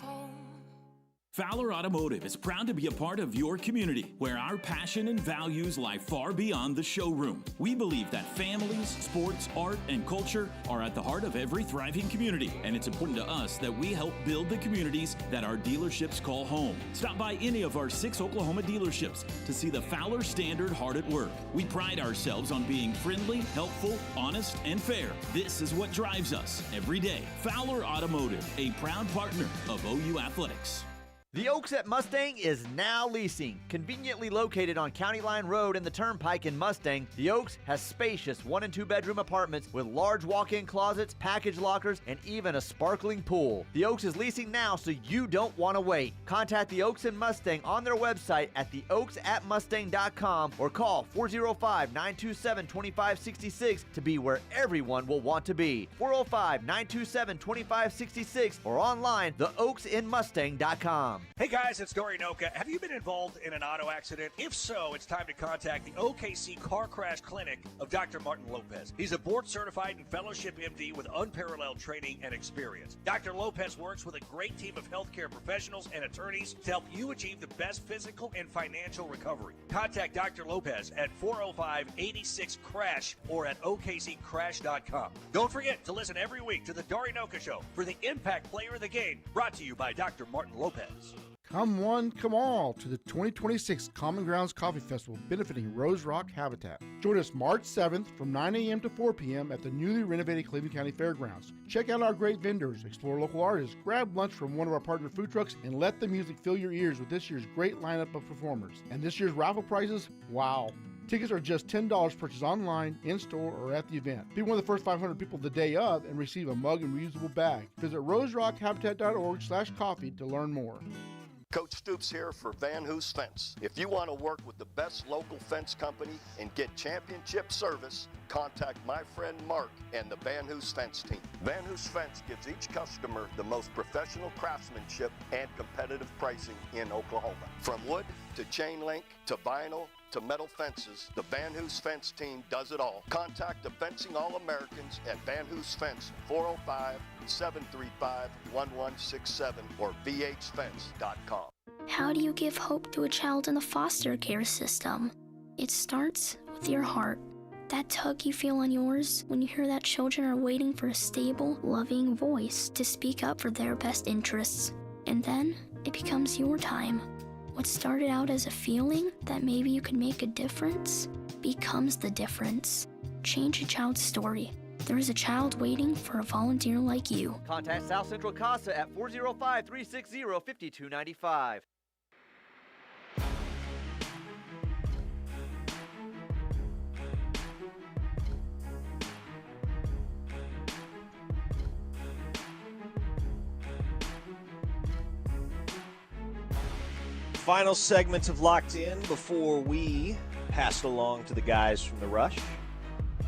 Fowler Automotive is proud to be a part of your community, where our passion and values lie far beyond the showroom. We believe that families, sports, art, and culture are at the heart of every thriving community, and it's important to us that we help build the communities that our dealerships call home. Stop by any of our 6 Oklahoma dealerships to see the Fowler Standard hard at work. We pride ourselves on being friendly, helpful, honest, and fair. This is what drives us every day. Fowler Automotive, a proud partner of OU Athletics. The Oaks at Mustang is now leasing. Conveniently located on County Line Road and the Turnpike in Mustang, The Oaks has spacious 1 and 2 bedroom apartments with large walk-in closets, package lockers, and even a sparkling pool. The Oaks is leasing now, so you don't want to wait. Contact The Oaks in Mustang on their website at theoaksatmustang.com or call 405-927-2566 to be where everyone will want to be. 405-927-2566 or online, theoaksinmustang.com. Hey guys, it's Dory Noka. Have you been involved in an auto accident? If so, it's time to contact the OKC Car Crash Clinic of Dr. Martin Lopez. He's a board-certified and fellowship MD with unparalleled training and experience. Dr. Lopez works with a great team of healthcare professionals and attorneys to help you achieve the best physical and financial recovery. Contact Dr. Lopez at 405-86-CRASH or at okccrash.com. Don't forget to listen every week to the Dory Noka Show for the Impact Player of the Game, brought to you by Dr. Martin Lopez. Come one, come all to the 2026 Common Grounds Coffee Festival benefiting Rose Rock Habitat. Join us March 7th from 9 a.m. to 4 p.m. at the newly renovated Cleveland County Fairgrounds. Check out our great vendors, explore local artists, grab lunch from one of our partner food trucks, and let the music fill your ears with this year's great lineup of performers. And this year's raffle prizes, wow. Tickets are just $10 purchased online, in-store, or at the event. Be one of the first 500 people the day of and receive a mug and reusable bag. Visit roserockhabitat.org/coffee to learn more. Coach Stoops here for Van Hoos Fence. If you want to work with the best local fence company and get championship service, contact my friend Mark and the Van Hoos Fence team. Van Hoos Fence gives each customer the most professional craftsmanship and competitive pricing in Oklahoma. From wood to chain link to vinyl to metal fences, the Van Hoos Fence team does it all. Contact the Fencing All-Americans at Van Hoos Fence, 405-735-1167 or vhfence.com. How do you give hope to a child in the foster care system? It starts with your heart. That tug you feel on yours when you hear that children are waiting for a stable, loving voice to speak up for their best interests. And then it becomes your time. What started out as a feeling that maybe you could make a difference becomes the difference. Change a child's story. There is a child waiting for a volunteer like you. Contact South Central CASA at 405-360-5295. Final segment of Locked In before we pass it along to the guys from the Rush.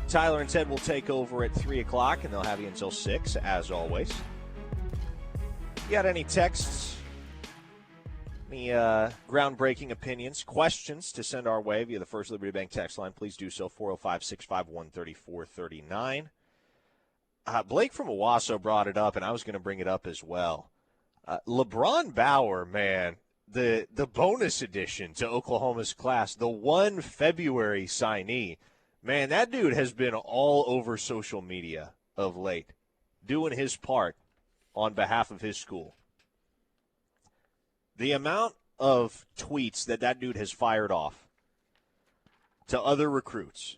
Tyler and Ted will take over at 3 o'clock, and they'll have you until 6, as always. You got any texts, any groundbreaking opinions, questions to send our way via the First Liberty Bank text line, please do so, 405-651-3439. Blake from Owasso brought it up, and I was going to bring it up as well. LeBron Bauer, man, the bonus edition to Oklahoma's class, the 1 February signee, man, that dude has been all over social media of late, doing his part on behalf of his school. The amount of tweets that dude has fired off to other recruits,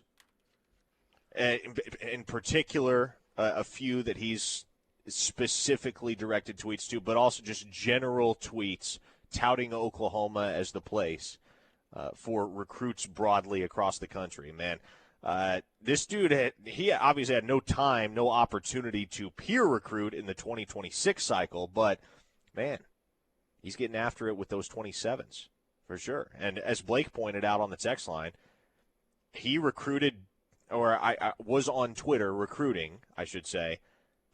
in particular, a few that he's specifically directed tweets to, but also just general tweets touting Oklahoma as the place for recruits broadly across the country, man. This dude, he obviously had no time, no opportunity to peer recruit in the 2026 cycle, but, man, he's getting after it with those 27s for sure. And as Blake pointed out on the text line, he recruited, or I was on Twitter recruiting, I should say,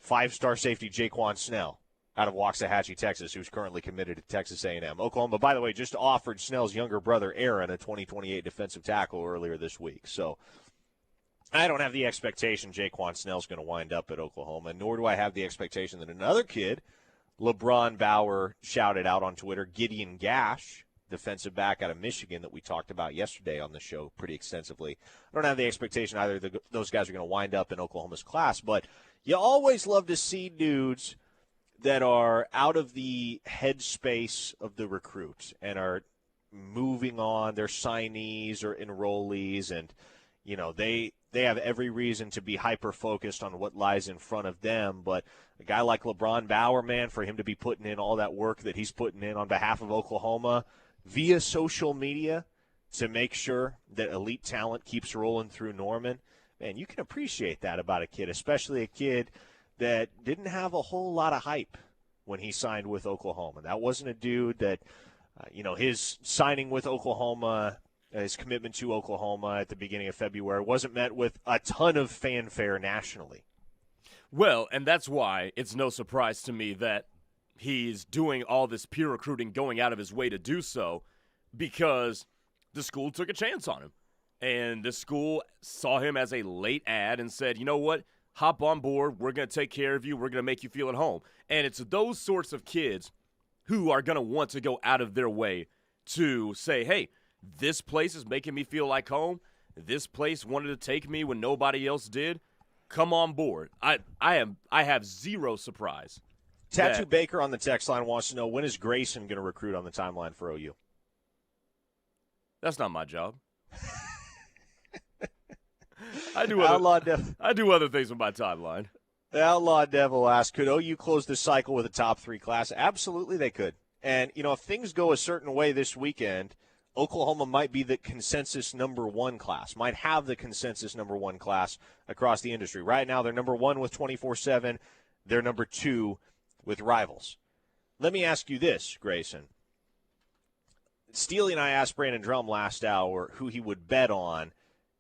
5-star safety Jaquan Snell out of Waxahachie, Texas, who's currently committed to Texas A&M. Oklahoma, by the way, just offered Snell's younger brother, Aaron, a 2028 defensive tackle earlier this week. So I don't have the expectation Jaquan Snell's going to wind up at Oklahoma, nor do I have the expectation that another kid, LeBron Bauer, shouted out on Twitter, Gideon Gash, defensive back out of Michigan that we talked about yesterday on the show pretty extensively. I don't have the expectation either that those guys are going to wind up in Oklahoma's class, but you always love to see dudes that are out of the headspace of the recruit and are moving on, they're signees or enrollees, and they have every reason to be hyper-focused on what lies in front of them. But a guy like LeBron Bauer, man, for him to be putting in all that work that he's putting in on behalf of Oklahoma via social media to make sure that elite talent keeps rolling through Norman, man, you can appreciate that about a kid, especially a kid that didn't have a whole lot of hype when he signed with Oklahoma. That wasn't a dude that, his signing with Oklahoma, his commitment to Oklahoma at the beginning of February wasn't met with a ton of fanfare nationally. Well, and that's why it's no surprise to me that he's doing all this peer recruiting, going out of his way to do so, because the school took a chance on him. And the school saw him as a late ad and said, you know what, hop on board, we're going to take care of you, we're going to make you feel at home. And it's those sorts of kids who are going to want to go out of their way to say, hey, this place is making me feel like home. This place wanted to take me when nobody else did. Come on board. I have zero surprise. Tattoo Baker on the text line wants to know, when is Grayson going to recruit on the timeline for OU? That's not my job. I do other things with my timeline. The Outlaw Devil asks, could OU close the cycle with a top 3 class? Absolutely they could. And, if things go a certain way this weekend, Oklahoma might be the consensus number 1 class, might have the consensus number 1 class across the industry. Right now, they're number 1 with 24/7. They're number 2 with Rivals. Let me ask you this, Grayson. Steely and I asked Brandon Drum last hour who he would bet on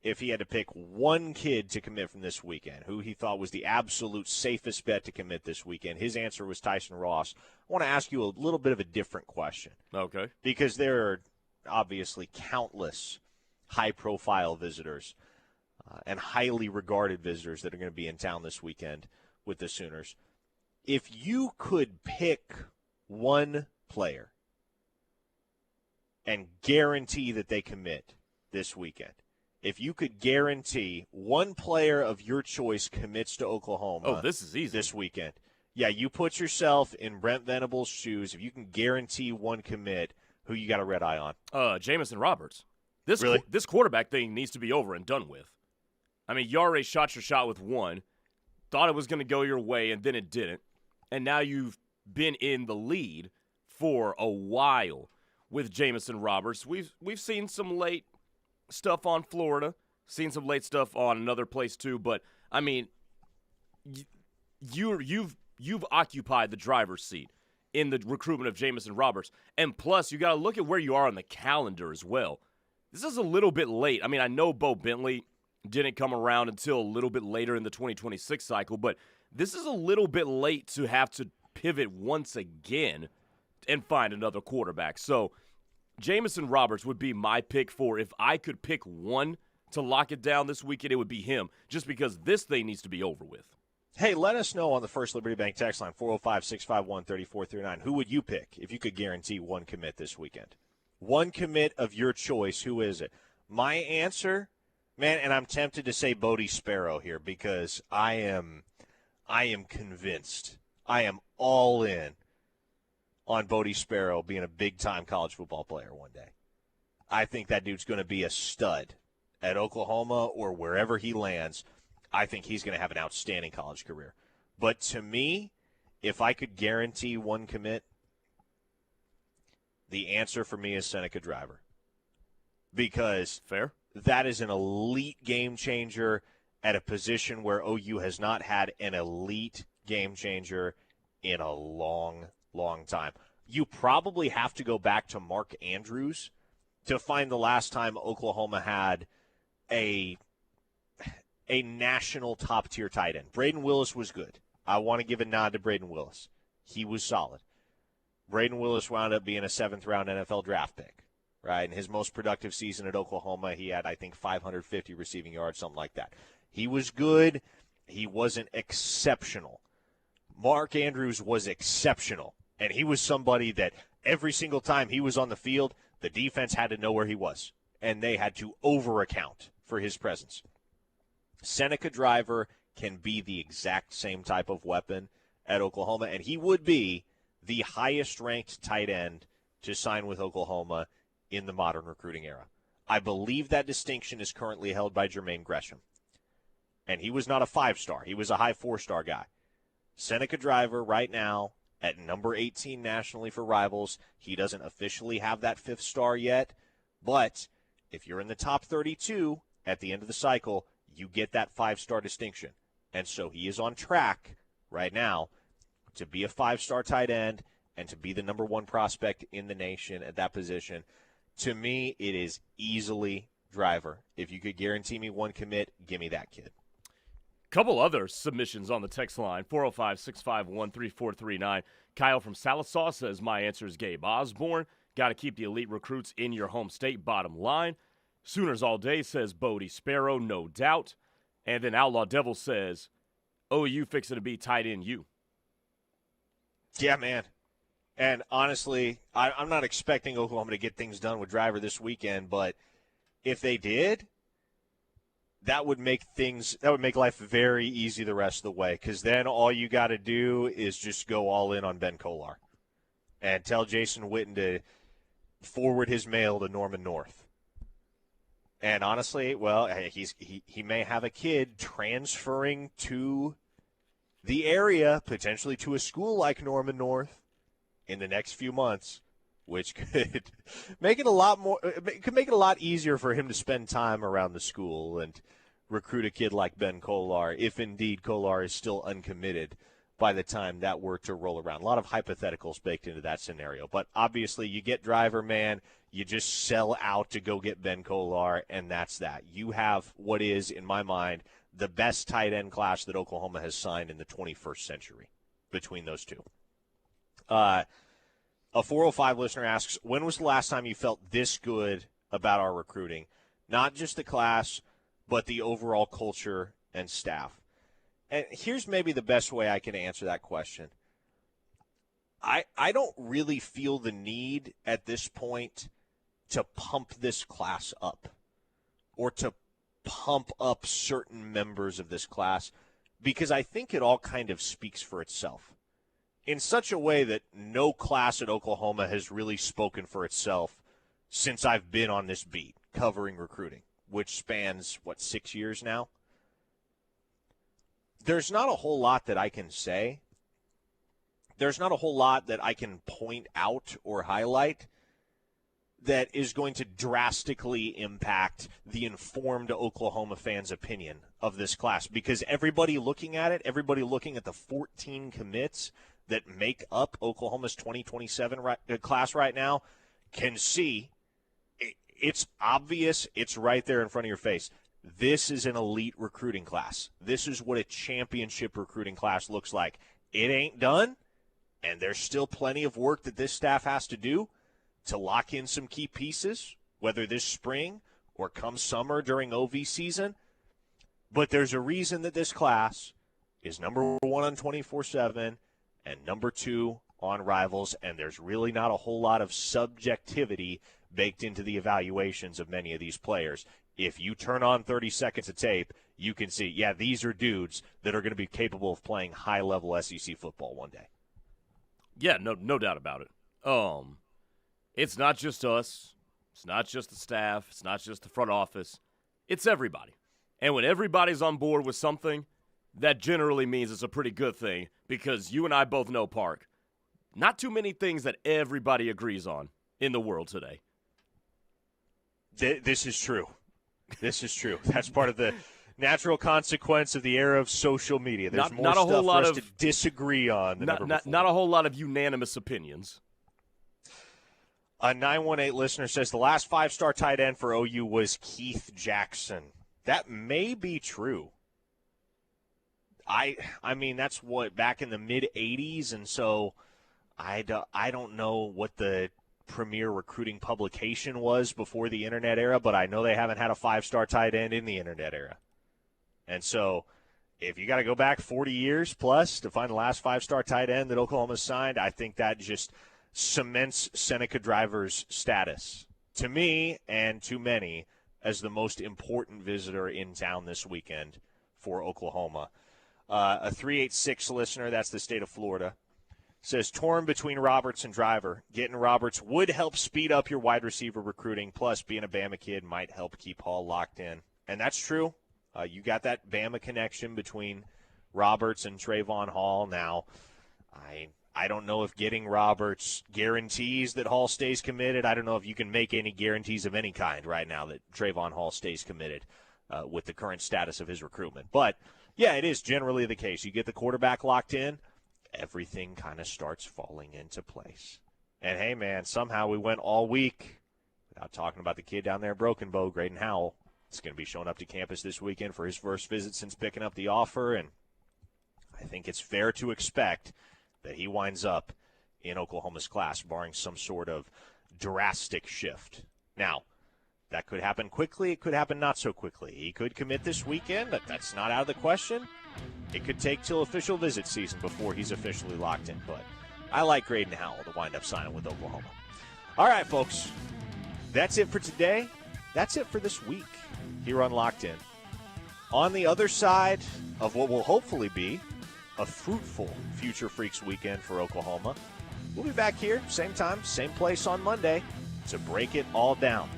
if he had to pick one kid to commit from this weekend, who he thought was the absolute safest bet to commit this weekend. His answer was Tyson Ross. I want to ask you a little bit of a different question. Okay. Because there are obviously countless high-profile visitors and highly regarded visitors that are going to be in town this weekend with the Sooners. If you could pick one player and guarantee that they commit this weekend, if you could guarantee one player of your choice commits to Oklahoma this is easy. This weekend, yeah, you put yourself in Brent Venables' shoes. If you can guarantee one commit, who you got a red eye on? Jamison Roberts. This quarterback thing needs to be over and done with. I mean, you already shot your shot with one, thought it was going to go your way, and then it didn't. And now you've been in the lead for a while with Jamison Roberts. We've seen some late stuff on Florida, seen some late stuff on another place too, but I mean, you've occupied the driver's seat in the recruitment of Jamison Roberts, and plus you got to look at where you are on the calendar as well. This is a little bit late. I mean, I know Bo Bentley didn't come around until a little bit later in the 2026 cycle, but this is a little bit late to have to pivot once again and find another quarterback. So Jamison Roberts would be my pick for, if I could pick one to lock it down this weekend, it would be him, just because this thing needs to be over with. Hey, let us know on the First Liberty Bank text line, 405-651-3439. Who would you pick if you could guarantee one commit this weekend? One commit of your choice, who is it? My answer, man, and I'm tempted to say Bodie Sparrow here because I am convinced. I am all in on Bodie Sparrow being a big-time college football player one day. I think that dude's going to be a stud at Oklahoma or wherever he lands. I think he's going to have an outstanding college career. But to me, if I could guarantee one commit, the answer for me is Seneca Driver. Because that is an elite game changer at a position where OU has not had an elite game changer in a long time. You probably have to go back to Mark Andrews to find the last time Oklahoma had a national top-tier tight end. Braden Willis was good. I want to give a nod to Braden Willis. He was solid. Braden Willis wound up being a 7th-round NFL draft pick, right? In his most productive season at Oklahoma, he had, I think, 550 receiving yards, something like that. He was good. He wasn't exceptional. Mark Andrews was exceptional, and he was somebody that every single time he was on the field, the defense had to know where he was, and they had to over-account for his presence. Seneca Driver can be the exact same type of weapon at Oklahoma, and he would be the highest-ranked tight end to sign with Oklahoma in the modern recruiting era. I believe that distinction is currently held by Jermaine Gresham. And he was not a 5-star. He was a high 4-star guy. Seneca Driver right now at number 18 nationally for Rivals. He doesn't officially have that 5th star yet, but if you're in the top 32 at the end of the cycle, you get that 5-star distinction. And so he is on track right now to be a 5-star tight end and to be the number 1 prospect in the nation at that position. To me, it is easily Driver. If you could guarantee me 1 commit, give me that kid. Couple other submissions on the text line, 405-651-3439. Kyle from Salisaw says, my answer is Gabe Osborne. Got to keep the elite recruits in your home state, bottom line. Sooners All Day says Bodie Sparrow, no doubt. And then Outlaw Devil says, OU fixing to be tight end you. Yeah, man. And honestly, I'm not expecting Oklahoma to get things done with Driver this weekend, but if they did, that would make life very easy the rest of the way, because then all you got to do is just go all in on Ben Kolar and tell Jason Witten to forward his mail to Norman North. And honestly, well, he may have a kid transferring to the area, potentially to a school like Norman North in the next few months, which could make it a lot easier for him to spend time around the school and recruit a kid like Ben Kolar, if indeed Kolar is still uncommitted by the time that were to roll around. A lot of hypotheticals baked into that scenario. But obviously you get Driver, man, you just sell out to go get Ben Kolar, and that's that. You have what is, in my mind, the best tight end class that Oklahoma has signed in the 21st century between those two. A 405 listener asks, when was the last time you felt this good about our recruiting? Not just the class, but the overall culture and staff. And here's maybe the best way I can answer that question. I don't really feel the need at this point to pump this class up or to pump up certain members of this class, because I think it all kind of speaks for itself in such a way that no class at Oklahoma has really spoken for itself since I've been on this beat covering recruiting, which spans, 6 years now? There's not a whole lot that I can say. There's not a whole lot that I can point out or highlight that is going to drastically impact the informed Oklahoma fans' opinion of this class, because everybody looking at it, everybody looking at the 14 commits that make up Oklahoma's 2027 class right now can see it's obvious, it's right there in front of your face. This is an elite recruiting class. This is what a championship recruiting class looks like. It ain't done, and there's still plenty of work that this staff has to do to lock in some key pieces, whether this spring or come summer during OV season. But there's a reason that this class is number 1 on 24/7 and number 2 on Rivals, and there's really not a whole lot of subjectivity baked into the evaluations of many of these players. If you turn on 30 seconds of tape, you can see, yeah, these are dudes that are going to be capable of playing high-level SEC football one day. Yeah, no doubt about it. It's not just us. It's not just the staff. It's not just the front office. It's everybody. And when everybody's on board with something, that generally means it's a pretty good thing, because you and I both know, Park, not too many things that everybody agrees on in the world today. This is true. This is true. That's part of the natural consequence of the era of social media. There's more stuff for us to disagree on than ever before. Not a whole lot of unanimous opinions. A 918 listener says the last 5-star tight end for OU was Keith Jackson. That may be true. I mean, that's back in the mid-'80s, and so I don't know what the premier recruiting publication was before the internet era, but I know they haven't had a 5-star tight end in the internet era. And so if you got to go back 40 years plus to find the last 5-star tight end that Oklahoma signed, I think that just cements Seneca Driver's status, to me and to many, as the most important visitor in town this weekend for Oklahoma. A 386 listener, that's the state of Florida, says, torn between Roberts and Driver. Getting Roberts would help speed up your wide receiver recruiting, plus being a Bama kid might help keep Hall locked in. And that's true. You got that Bama connection between Roberts and Trayvon Hall. Now, I don't know if getting Roberts guarantees that Hall stays committed. I don't know if you can make any guarantees of any kind right now that Trayvon Hall stays committed with the current status of his recruitment. But, yeah, it is generally the case. You get the quarterback locked in, everything kind of starts falling into place. And, hey, man, somehow we went all week without talking about the kid down there in Broken Bow, Graydon Howell. He's going to be showing up to campus this weekend for his first visit since picking up the offer, and I think it's fair to expect that he winds up in Oklahoma's class, barring some sort of drastic shift. Now, that could happen quickly. It could happen not so quickly. He could commit this weekend. That's not out of the question. It could take till official visit season before he's officially locked in. But I like Graydon Howell to wind up signing with Oklahoma. All right, folks. That's it for today. That's it for this week here on Locked In. On the other side of what will hopefully be a fruitful Future Freaks weekend for Oklahoma, we'll be back here, same time, same place on Monday to break it all down.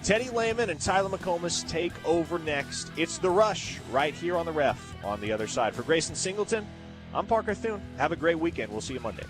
Teddy Lehman and Tyler McComas take over next. It's The Rush right here on the Ref on the other side. For Grayson Singleton, I'm Parker Thune. Have a great weekend. We'll see you Monday.